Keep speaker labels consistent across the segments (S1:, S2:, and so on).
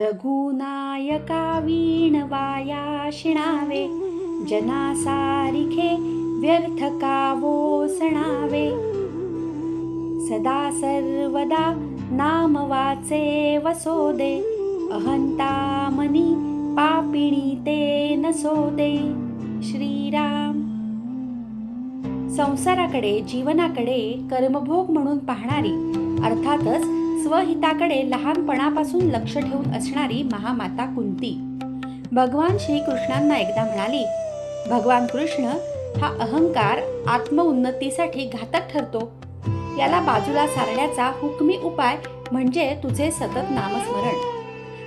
S1: रघुनायका वीणवाया शिणावे, जनासारिखे व्यर्थ कावो सणावे। सदा सर्वदा नाम वाचे वसोदे, अहंता मनी पापिणी ते नसोदे। श्रीराम। संसाराकडे, जीवनाकडे कर्मभोग म्हणून पाहणारी, अर्थातच स्वहिताकडे लहानपणापासून लक्ष ठेवून असणारी महामाता कुंती भगवान श्रीकृष्णांना एकदा म्हणाली, भगवान कृष्ण, हा अहंकार आत्मउन्नतीसाठी घातक ठरतो. याला बाजूला सारण्याचा हुकमी उपाय म्हणजे तुझे सतत नामस्मरण.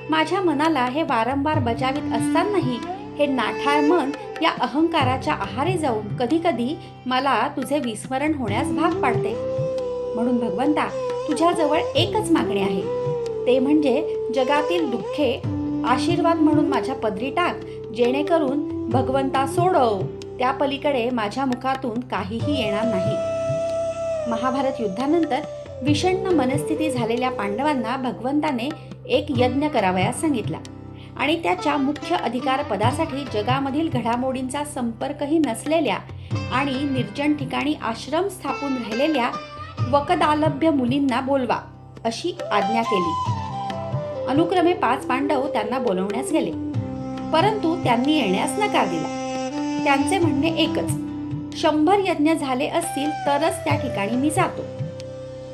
S1: माझ्या मनाला हे वारंवार बजावित असतानाही हे नाठाळ मन या अहंकाराच्या आहारी जाऊन कधी कधी मला तुझे विस्मरण होण्यास भाग पाडते. म्हणून भगवंता, तुझ्याजवळ एकच मागणी आहे, ते म्हणजे जगातील दुःखे आशीर्वाद म्हणून माझ्या पदरी टाक, जेणेकरून भगवंता सोडव त्या पलीकडे माझ्या मुखातून काहीही येणार नाही. महाभारत युद्धानंतर विषण्ण मनस्थिती झालेल्या पांडवांना भगवंताने एक यज्ञ करावयास सांगितला आणि त्याच्या मुख्य अधिकार पदासाठी जगामधील घडामोडींचा संपर्कही नसलेल्या आणि निर्जन ठिकाणी आश्रम स्थापून राहिलेल्या वकदालभ्य मुनींना बोलवा अशी आज्ञा केली. अनुक्रमे 5 पांडव त्यांना बोलवण्यास गेले, परंतु त्यांनी येण्यास नकार दिला. त्यांचे म्हणणे एकच, 100 यज्ञ झाले असतील तरच त्या ठिकाणी मी जातो.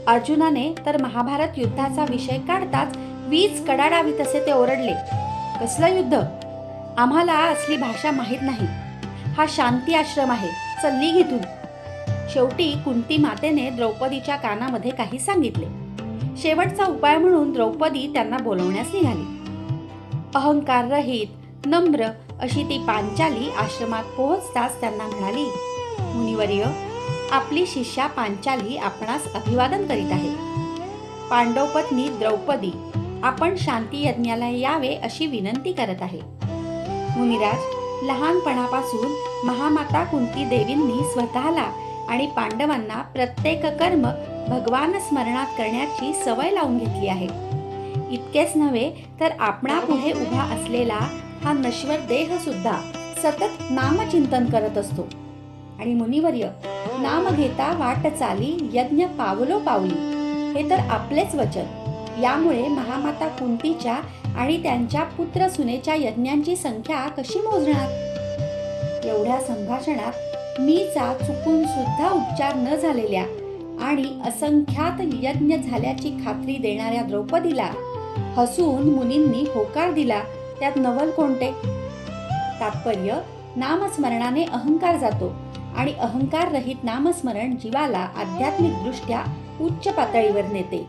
S1: अर्जुनाने तर महाभारत युद्धाचा विषय काढताच वीज कडाडावी तसे ते ओरडले, कसलं युद्ध? आम्हाला असली भाषा माहीत नाही. हा शांती आश्रम आहे, चल निघ इथून. शेवटी कुंती मातेने द्रौपदीच्या कानामध्ये काही सांगितले. शेवटचा उपाय म्हणून द्रौपदी त्यांना बोलवण्यास निघाली. अहंकार रहित, नम्र अशी ती पांचाली आश्रमात पोहोचताच त्यांना म्हणाली, मुनिवर्य, आपली शिष्या पांचाली आपणास अभिवादन करीत आहे. पांडव पत्नी द्रौपदी आपण शांती यज्ञाला यावे अशी विनंती करत आहे. मुनिराज, लहानपणापासून महामाता कुंती देवींनी स्वतःला आणि पांडवांना प्रत्येक कर्म भगवान स्मरणात करण्याची सवय लावून घेतली आहे. इतकेच नव्हे तर आपणापुढे उभा असलेला हा नश्वर देह सुद्धा सतत नामचिंतन करत असतो. आणि मुनिवर्य, नाम घेता वाट चाली यज्ञ पावलो पावली, हे तर आपलेच वचन. यामुळे महामाता कुंतीच्या आणि त्यांच्या पुत्र सुनेच्या यज्ञांची संख्या कशी मोजणार? एवढ्या संभाषणात मीचा चुकून सुद्धा उपचार न झालेल्या आणि असंख्यात यज्ञ झाल्याची खात्री देणाऱ्या द्रौपदीला हसून मुनींनी होकार दिला, त्यात नवल कोणते? तात्पर्य, नामस्मरणाने अहंकार जातो आणि अहंकार रहित नामस्मरण जीवाला आध्यात्मिक दृष्ट्या उच्च पातळीवर नेते.